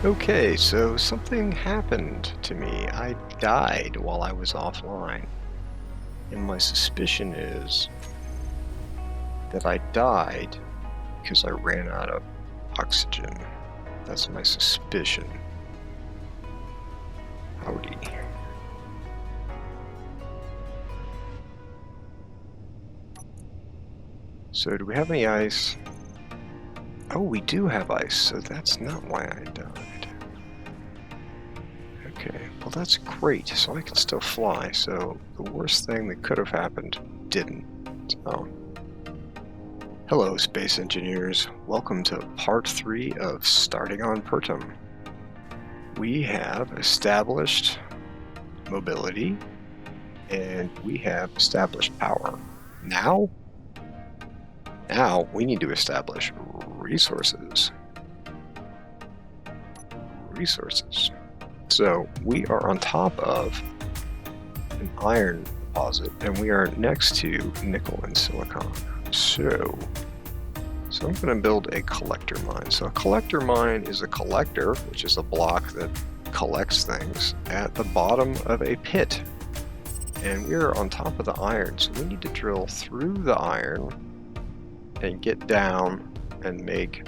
Okay, so something happened to me. I died while I was offline. And my suspicion is that I died because I ran out of oxygen. That's my suspicion. Howdy. So do we have any ice? Oh, we do have ice, so that's not why I died. Okay, well that's great, so I can still fly, so the worst thing that could have happened didn't. So, hello space engineers, welcome to part 3 of starting on Pertam. We have established mobility, and we have established power. Now we need to establish resources. So we are on top of an iron deposit, and we are next to nickel and silicon. So I'm going to build a collector mine. So a collector mine is a collector, which is a block that collects things at the bottom of a pit. And we're on top of the iron, so we need to drill through the iron and get down and make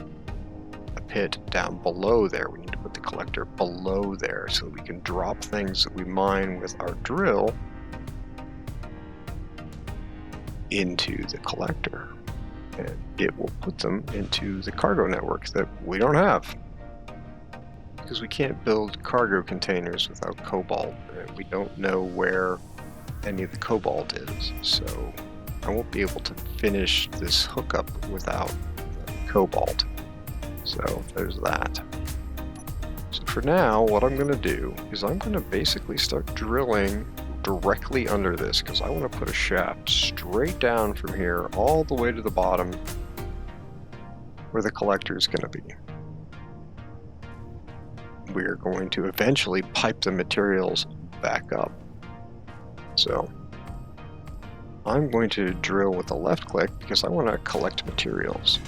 a pit down below there. We need to put the collector below there so we can drop things that we mine with our drill into the collector. And it will put them into the cargo network that we don't have. Because we can't build cargo containers without cobalt. And we don't know where any of the cobalt is. So I won't be able to finish this hookup without cobalt. So there's that. So for now, what I'm going to do is I'm going to basically start drilling directly under this, because I want to put a shaft straight down from here all the way to the bottom where the collector is going to be. We're going to eventually pipe the materials back up. So I'm going to drill with the left click because I want to collect materials.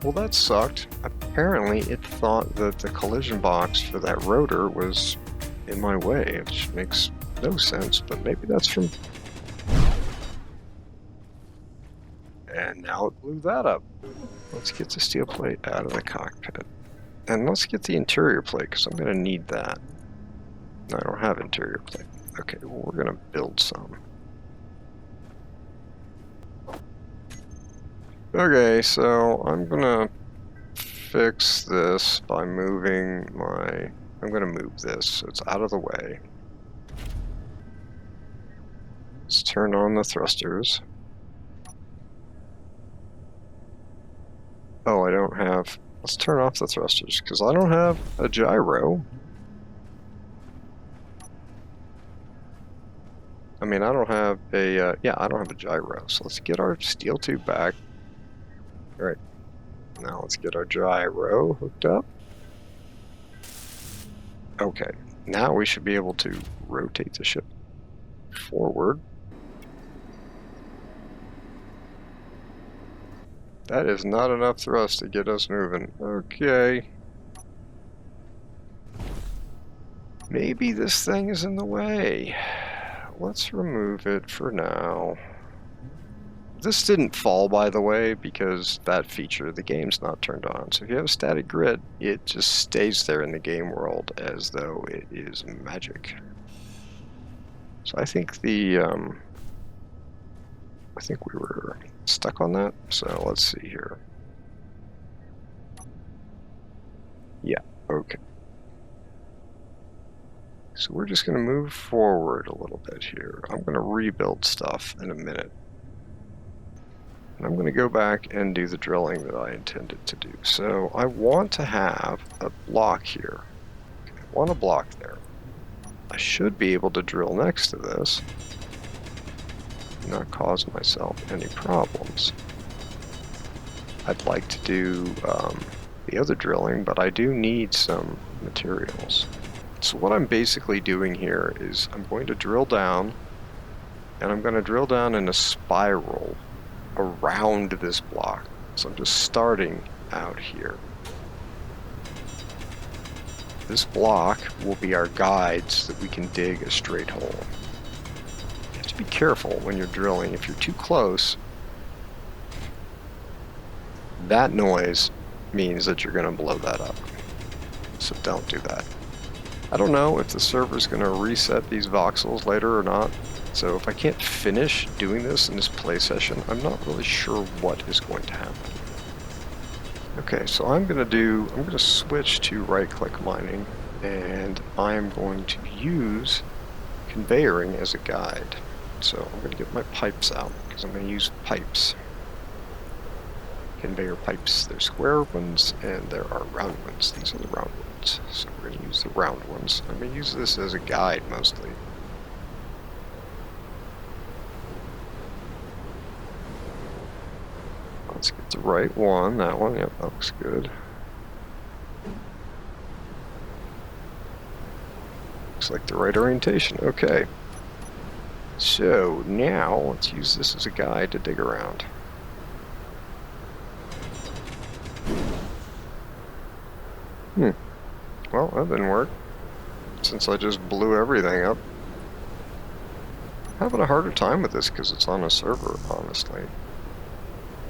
Well, that sucked. Apparently it thought that the collision box for that rotor was in my way, which makes no sense, but maybe that's from... And now it blew that up. Let's get the steel plate out of the cockpit. And let's get the interior plate, because I'm going to need that. I don't have interior plate. Okay, well, we're going to build some. Okay, so I'm going to fix this by moving my... I'm going to move this so it's out of the way. Let's turn on the thrusters. Oh, I don't have... Let's turn off the thrusters, because I don't have a gyro. I mean, I don't have a... yeah, I don't have a gyro. So let's get our steel tube back. Alright. Now let's get our gyro hooked up. Okay. Now we should be able to rotate the ship forward. That is not enough thrust to get us moving. Okay. Maybe this thing is in the way. Let's remove it for now. This didn't fall, by the way, because that feature of the game's not turned on. So if you have a static grid, it just stays there in the game world as though it is magic. So I think the... I think we were stuck on that, so let's see here. Yeah, okay. So we're just going to move forward a little bit here. I'm going to rebuild stuff in a minute. And I'm going to go back and do the drilling that I intended to do. So I want to have a block here. Okay, I want a block there. I should be able to drill next to this. Not cause myself any problems. I'd like to do the other drilling, but I do need some materials. So what I'm basically doing here is I'm going to drill down, and I'm going to drill down in a spiral around this block. So I'm just starting out here. This block will be our guide so that we can dig a straight hole. You have to be careful when you're drilling. If you're too close, that noise means that you're going to blow that up. So don't do that. I don't know if the server's going to reset these voxels later or not. So if I can't finish doing this in this play session, I'm not really sure what is going to happen. Okay, so I'm going to switch to right-click mining, and I'm going to use conveyoring as a guide. So I'm going to get my pipes out, because I'm going to use pipes. Conveyor pipes, they're square ones, and there are round ones. These are the round ones. So we're going to use the round ones. I'm going to use this as a guide, mostly. Let's get the right one. That one, yep, that looks good. Looks like the right orientation. Okay. So now let's use this as a guide to dig around. Well, that didn't work, since I just blew everything up. I'm having a harder time with this because it's on a server, honestly.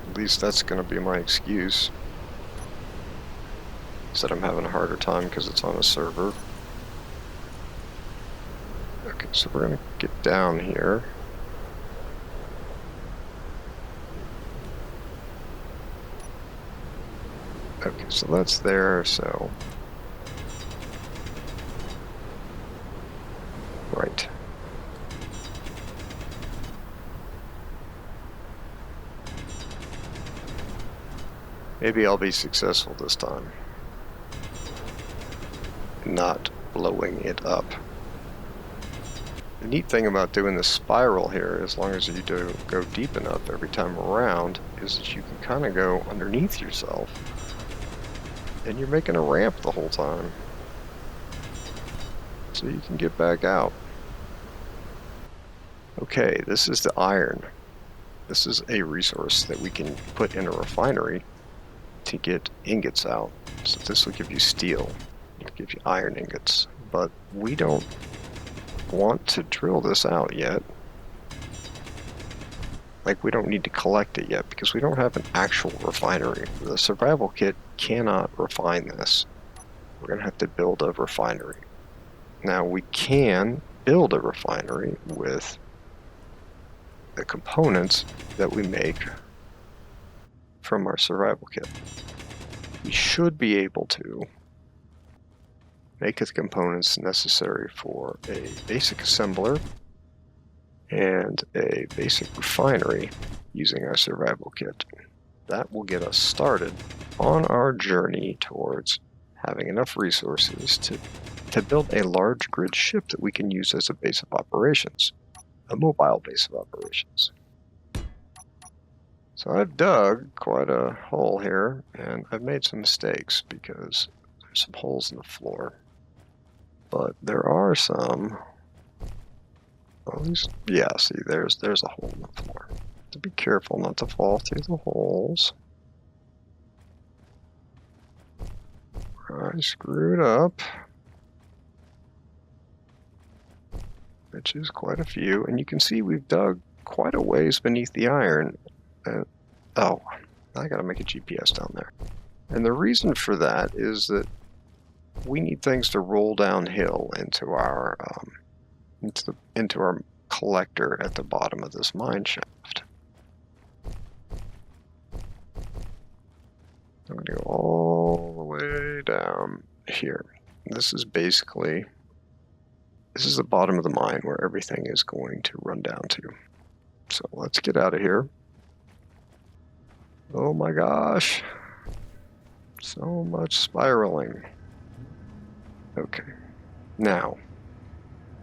At least that's going to be my excuse. Is that I'm having a harder time because it's on a server. Okay, so we're going to get down here. Okay, so that's there, so... Right. Maybe I'll be successful this time. Not blowing it up. The neat thing about doing the spiral here, as long as you do go deep enough every time around, is that you can kind of go underneath yourself, and you're making a ramp the whole time. So you can get back out. Okay, this is the iron. This is a resource that we can put in a refinery to get ingots out. So this will give you steel. It'll give you iron ingots. But we don't want to drill this out yet. Like, we don't need to collect it yet because we don't have an actual refinery. The survival kit cannot refine this. We're going to have to build a refinery. Now, we can build a refinery with the components that we make from our survival kit. We should be able to make the components necessary for a basic assembler and a basic refinery using our survival kit. That will get us started on our journey towards having enough resources to build a large grid ship that we can use as a base of operations, a mobile base of operations. So I've dug quite a hole here, and I've made some mistakes because there's some holes in the floor. But there are some... Well, yeah, see, there's a hole in the floor. To be careful not to fall through the holes. I screwed up. Which is quite a few, and you can see we've dug quite a ways beneath the iron. Oh, I gotta make a GPS down there. And the reason for that is that we need things to roll downhill into our into our collector at the bottom of this mine shaft. I'm going to go all the way down here. This is basically, this is the bottom of the mine where everything is going to run down to. So let's get out of here. Oh my gosh. So much spiraling. Okay. Now,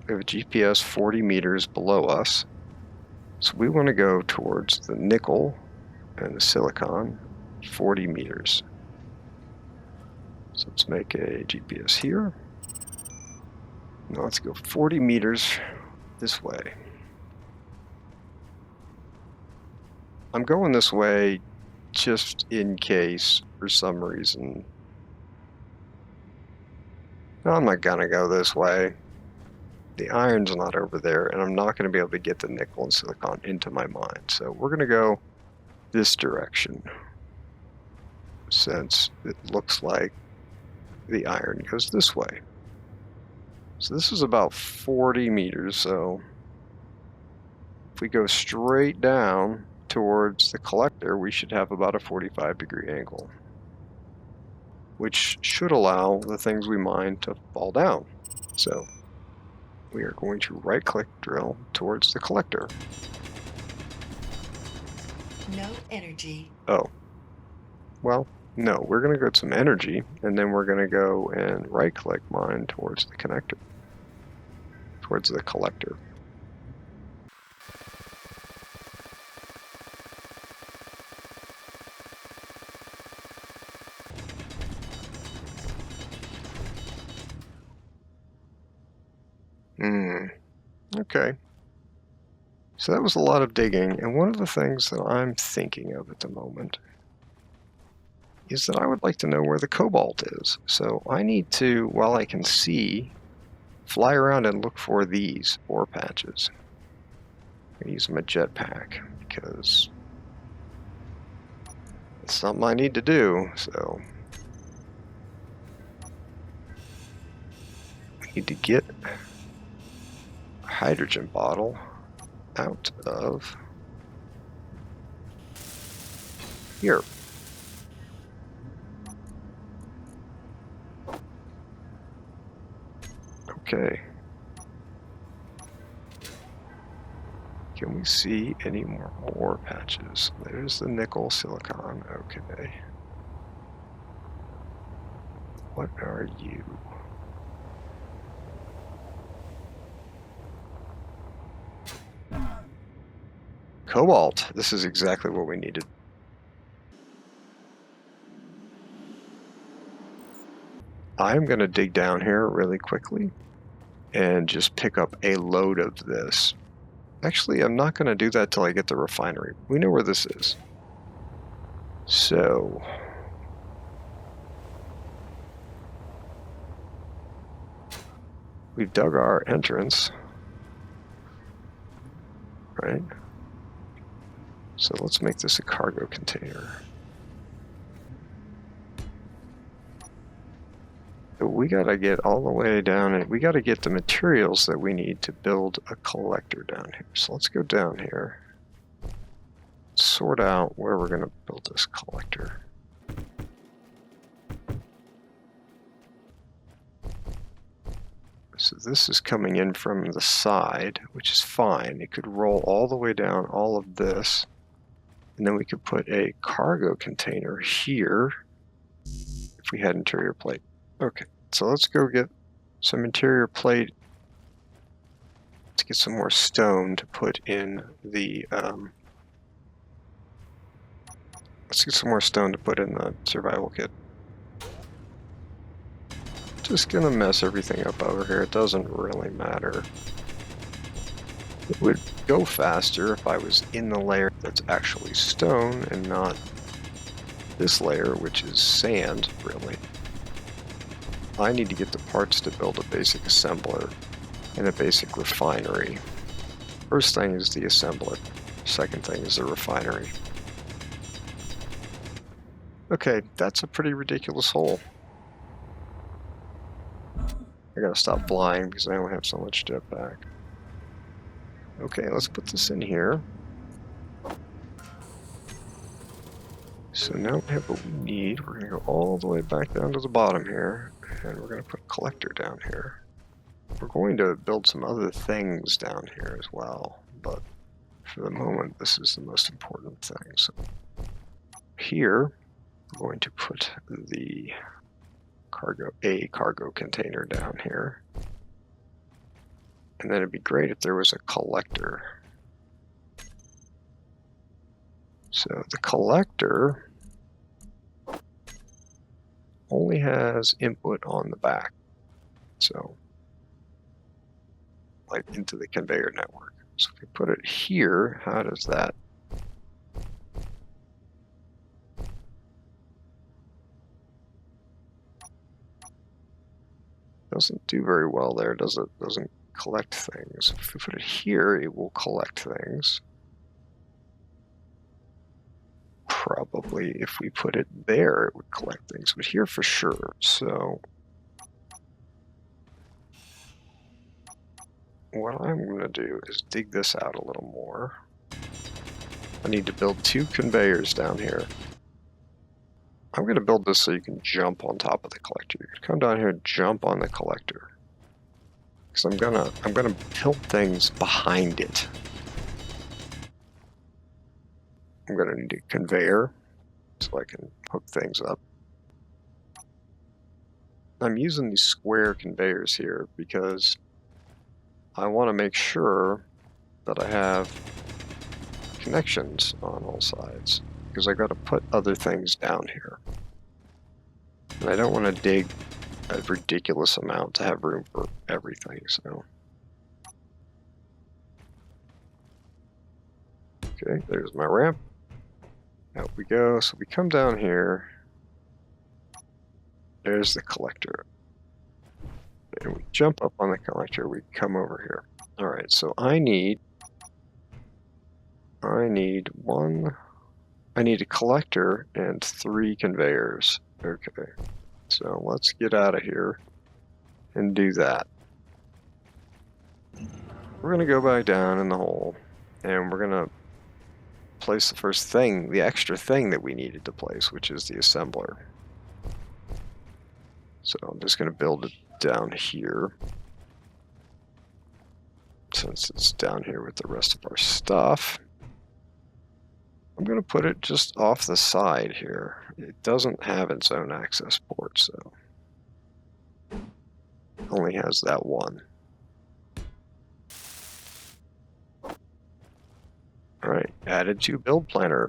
we have a GPS 40 meters below us. So we want to go towards the nickel and the silicon 40 meters. So let's make a GPS here. Now let's go 40 meters this way. I'm going this way just in case, for some reason. No, I'm not gonna go this way. The iron's not over there, and I'm not going to be able to get the nickel and silicon into my mine. So we're going to go this direction, since it looks like the iron goes this way. So this is about 40 meters, so if we go straight down towards the collector, we should have about a 45-degree angle, which should allow the things we mine to fall down. So we are going to right-click drill towards the collector. No energy. Oh. Well, no, we're going to get some energy, and then we're going to go and right-click mine towards the connector. Towards the collector. Okay. So that was a lot of digging, and one of the things that I'm thinking of at the moment is that I would like to know where the cobalt is. So I need to, while I can see, fly around and look for these ore patches. I'm going to use my jetpack because it's something I need to do. So I need to get a hydrogen bottle out of here. Okay. Can we see any more ore patches? There's the nickel silicon. Okay. What are you? Cobalt. This is exactly what we needed. I'm going to dig down here really quickly and just pick up a load of this. Actually, I'm not going to do that till I get the refinery. We know where this is. So we've dug our entrance, right? So let's make this a cargo container. So we got to get all the way down, and we got to get the materials that we need to build a collector down here. So let's go down here, sort out where we're going to build this collector. So this is coming in from the side, which is fine. It could roll all the way down all of this, and then we could put a cargo container here if we had interior plate. Okay, so let's go get some interior plate. Let's get some more stone to put in the, let's get some more stone to put in the survival kit. Just gonna mess everything up over here. It doesn't really matter. It would go faster if I was in the layer that's actually stone and not this layer, which is sand, really. I need to get the parts to build a basic assembler and a basic refinery. First thing is the assembler. Second thing is the refinery. Okay, that's a pretty ridiculous hole. I gotta stop flying because I only have so much jetpack. Okay, let's put this in here. So now we have what we need. We're gonna go all the way back down to the bottom here, and we're gonna put a collector down here. We're going to build some other things down here as well, but for the moment, this is the most important thing. So here, I'm going to put the cargo container down here. And then it'd be great if there was a collector. So the collector only has input on the back. So right into the conveyor network. So if we put it here, how does that? Doesn't do very well there, does it? Doesn't collect things. If we put it here, it will collect things. Probably if we put it there, it would collect things, but here for sure. So what I'm going to do is dig this out a little more. I need to build 2 conveyors down here. I'm going to build this so you can jump on top of the collector. You can come down here and jump on the collector. Because I'm gonna build things behind it. I'm gonna need a conveyor so I can hook things up. I'm using these square conveyors here because I want to make sure that I have connections on all sides, because I got to put other things down here. And I don't want to dig a ridiculous amount to have room for everything, so. Okay, there's my ramp. Out we go. So we come down here. There's the collector. And we jump up on the collector, we come over here. Alright, so I need a collector and 3 conveyors. Okay, so let's get out of here and do that. We're gonna go back down in the hole, and we're gonna place the first thing, the extra thing that we needed to place, which is the assembler. So I'm just gonna build it down here, since it's down here with the rest of our stuff. I'm going to put it just off the side here. It doesn't have its own access port, so it only has that one. Alright, added to build planner.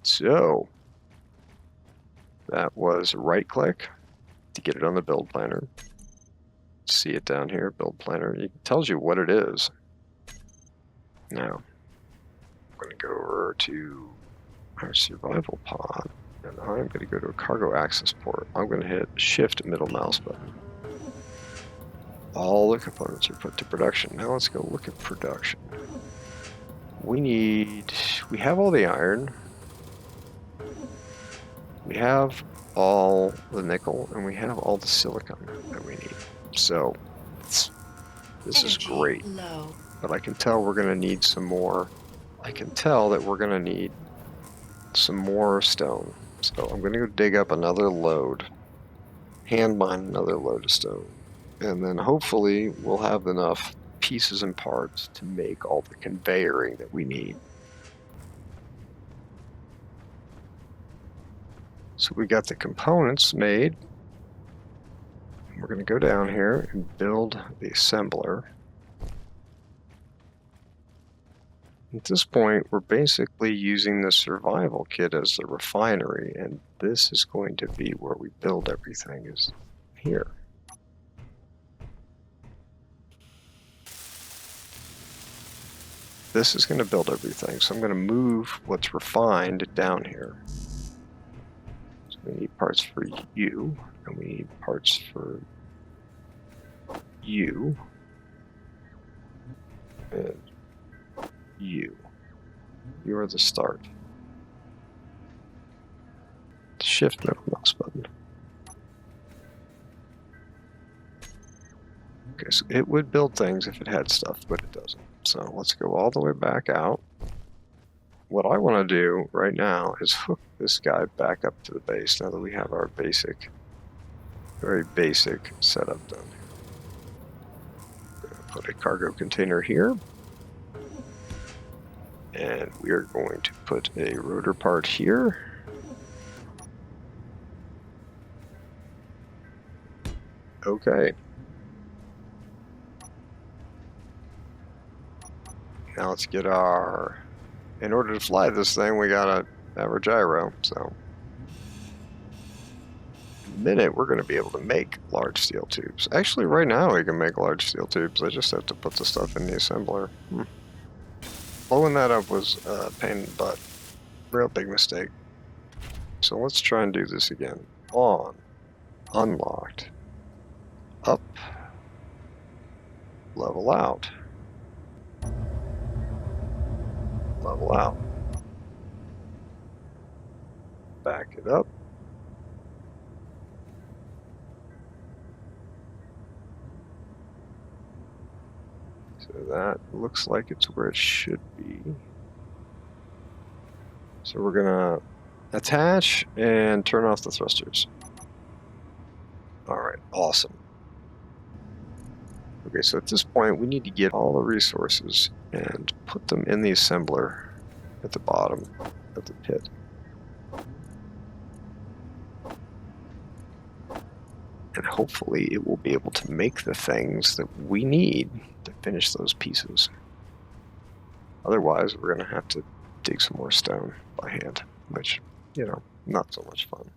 So that was right click to get it on the build planner. See it down here, build planner. It tells you what it is. Now, I'm going to go over to our survival pod, and I'm going to go to a cargo access port. I'm going to hit shift middle mouse button. All the components are put to production. Now let's go look at production. We have all the iron. We have all the nickel, and we have all the silicon that we need. So this is great. Low. But I can tell we're going to need some more. I can tell that we're going to need some more stone. So I'm going to go dig up another load, hand mine another load of stone, and then hopefully we'll have enough pieces and parts to make all the conveyoring that we need. So we got the components made. We're going to go down here and build the assembler. At this point, we're basically using the survival kit as the refinery, and this is going to be where we build everything, is here. This is going to build everything, so I'm going to move what's refined down here. So we need parts for you, and we need parts for you, and you. You are the start. Shift middle mouse button. Okay, so it would build things if it had stuff, but it doesn't. So let's go all the way back out. What I want to do right now is hook this guy back up to the base now that we have our basic, very basic setup done. Put a cargo container here. And we are going to put a rotor part here. Okay. Now let's get our... In order to fly this thing, we gotta have our gyro, so... minute, we're going to be able to make large steel tubes. Actually, right now we can make large steel tubes. I just have to put the stuff in the assembler. Blowing that up was a pain in the butt. Real big mistake. So let's try and do this again. On. Unlocked. Up. Level out. Level out. Back it up. So that looks like it's where it should be. So we're gonna attach and turn off the thrusters. Alright, awesome. Okay, so at this point we need to get all the resources and put them in the assembler at the bottom of the pit. And hopefully it will be able to make the things that we need to finish those pieces. Otherwise, we're going to have to dig some more stone by hand, which, you know, not so much fun.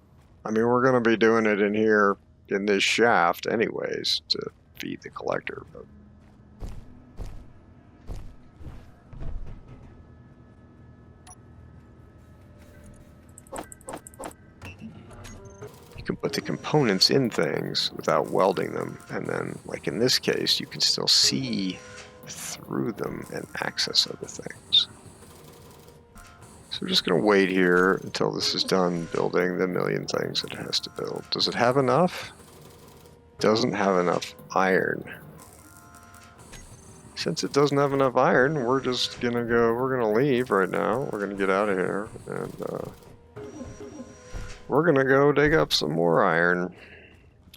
I mean, we're going to be doing it in here in this shaft anyways to feed the collector. But you can put the components in things without welding them, and then, like in this case, you can still see through them and access other things. So we're just going to wait here until this is done building the million things it has to build. Does it have enough? Doesn't have enough iron. Since it doesn't have enough iron, we're just going to go, we're going to leave right now. We're going to get out of here, and we're going to go dig up some more iron,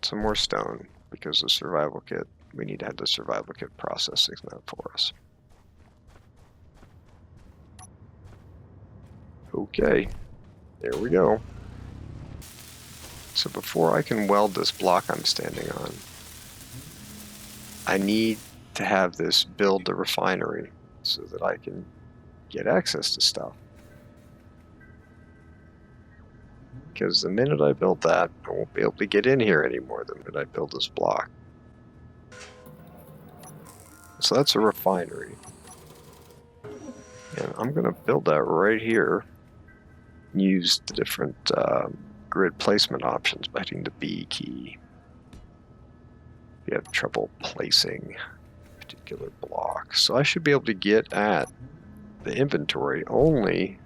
some more stone, because the survival kit, we need to have the survival kit processing that for us. Okay, there we go. So before I can weld this block I'm standing on, I need to have this build the refinery so that I can get access to stuff. Because the minute I build that, I won't be able to get in here anymore the minute I build this block. So that's a refinery. And I'm going to build that right here. Use the different grid placement options by hitting the B key. If you have trouble placing a particular block. So I should be able to get at the inventory only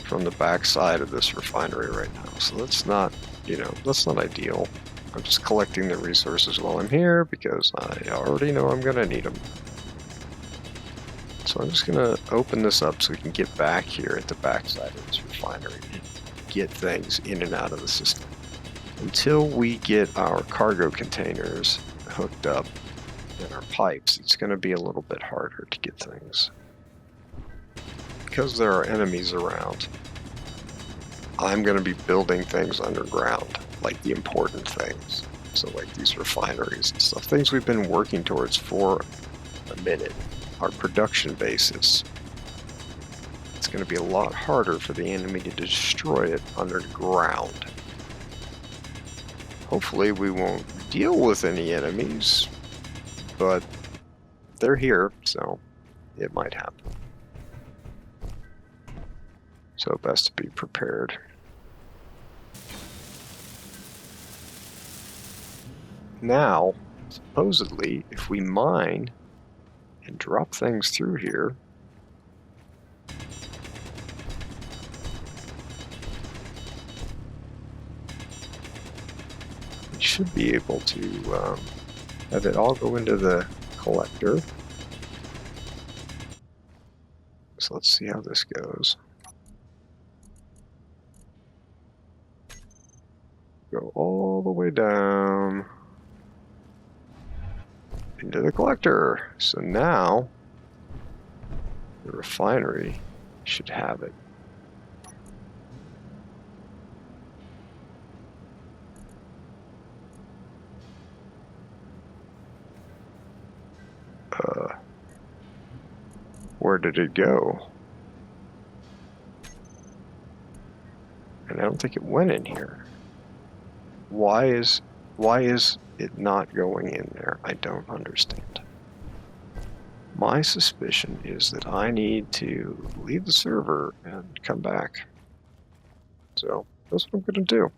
from the back side of this refinery right now. So that's not, you know, that's not ideal. I'm just collecting the resources while I'm here because I already know I'm going to need them. So I'm just going to open this up so we can get back here at the back side of this refinery and get things in and out of the system. Until we get our cargo containers hooked up and our pipes, it's going to be a little bit harder to get things. Because there are enemies around, I'm going to be building things underground, like the important things. So like these refineries and stuff, things we've been working towards for a minute, our production bases. It's going to be a lot harder for the enemy to destroy it underground. Hopefully we won't deal with any enemies, but they're here, so it might happen. So best to be prepared. Now, supposedly, if we mine and drop things through here, we should be able to have it all go into the collector. So let's see how this goes. Go all the way down into the collector. So now the refinery should have it. Where did it go? And I don't think it went in here. Why is it not going in there? I don't understand. My suspicion is that I need to leave the server and come back. So that's what I'm going to do.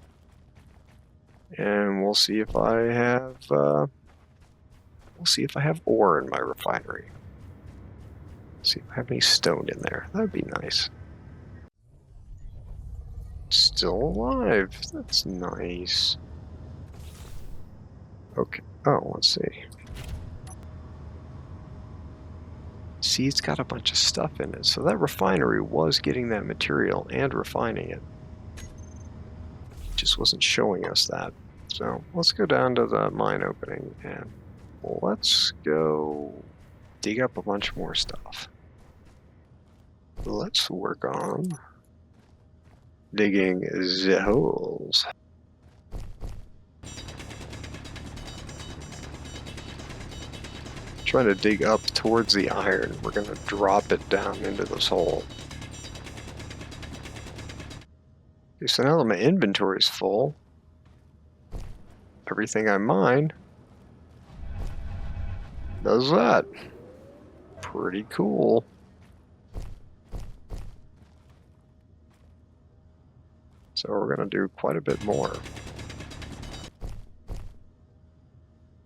And we'll see if I have ore in my refinery. See if I have any stone in there. That'd be nice. Still alive. That's nice. Okay. Oh, let's see. See, it's got a bunch of stuff in it. So that refinery was getting that material and refining it. Just wasn't showing us that. So let's go down to the mine opening and let's go dig up a bunch more stuff. Let's work on digging the holes. Trying to dig up towards the iron. We're going to drop it down into this hole. Okay, so now that my inventory is full, everything I mine does that. Pretty cool. So we're going to do quite a bit more.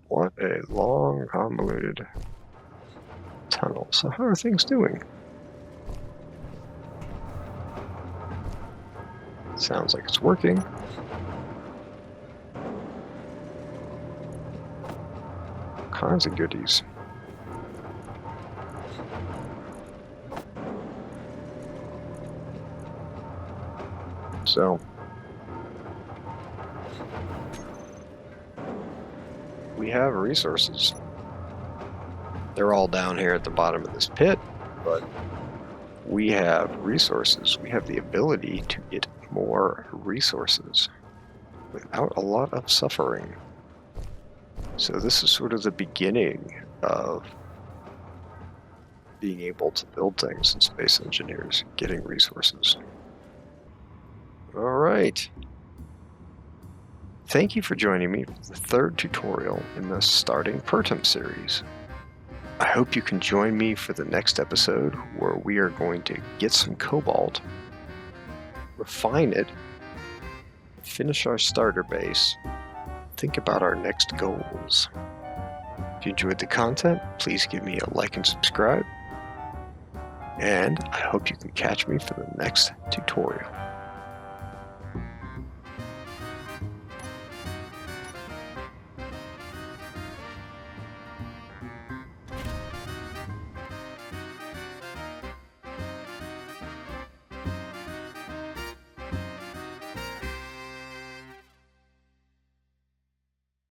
What a long, convoluted tunnel. So how are things doing? Sounds like it's working. All kinds of goodies. So we have resources. They're all down here at the bottom of this pit, but we have resources. We have the ability to get more resources without a lot of suffering. So this is sort of the beginning of being able to build things in space engineers, getting resources. All right. Thank you for joining me for the third tutorial in the Starting Pertam series. I hope you can join me for the next episode where we are going to get some cobalt, refine it, finish our starter base, think about our next goals. If you enjoyed the content, please give me a like and subscribe, and I hope you can catch me for the next tutorial.